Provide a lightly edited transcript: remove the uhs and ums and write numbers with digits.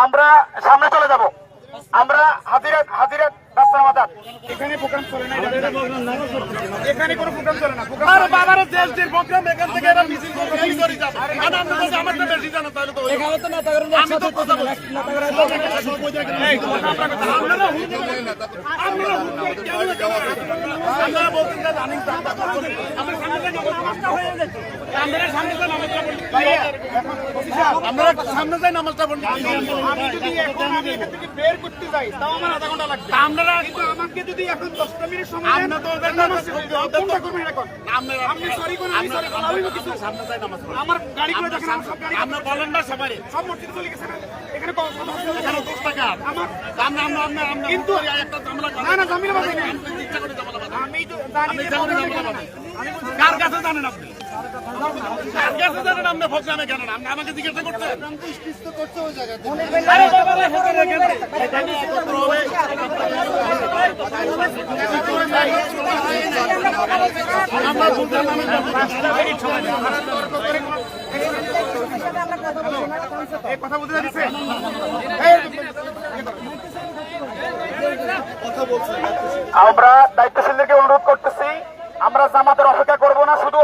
আমরা সামনে চলে যাব। আমরা হাজিরা রাস্তার মাথায় এখানে প্রোগ্রাম চলে না, এখানে কোনো প্রোগ্রাম চলে না। আর বাবার দেশের প্রোগ্রাম এখান থেকে এরা মিছিল করে কি করে যাবে? আর আমরা তো আমার তো বেশি জানা তাহলে তো এখানে তো নেতা করেন আমি তো কথা বলছি নেতা করেন এই আপনারা আমরা বলতে জানি আমরা সামনে যাই নামাজটা পড়ি আমরা সামনে যাই নামাজটা পড়ি আমি যদি এখন আমি এখান থেকে বের করতে যাই তাও আমার আধা ঘন্টা লাগবে। আপনারা কিন্তু আমাকে যদি এখন 10 মিনিট সময় দেন আমরা তো ওদের নামাজ কোনটা করবেন এখন আপনি সরি কোন আমি সরি কোন আমি কিছু সামনে যাই নামাজ পড়ি আমার গাড়ি করে দেখেন আমার সব গাড়ি আমরা বলেন না সবারই সব মসজিদ চলে গেছে এখানে কত এখানে 10 টাকা আমার আমরা কিন্তু একটা ঝামেলা না না ঝামেলা বাজে না ইচ্ছা করে ঝামেলা বাজে আমি তো জানি কার কাছে জানেন আপনি কার কাছে জানেন আপনি প্রোগ্রামে কেন আপনি আমাকে জিজ্ঞাসা করছেন তো করতে ওই জায়গায় আরে বাবা এখানে একত্র হবে আমরা বলতে এই কথা বলতে যাচ্ছে আমরা দায়িত্বশীলদেরকে অনুরোধ করতেছি, আমরা জামাতের অপেক্ষা করব না, শুধু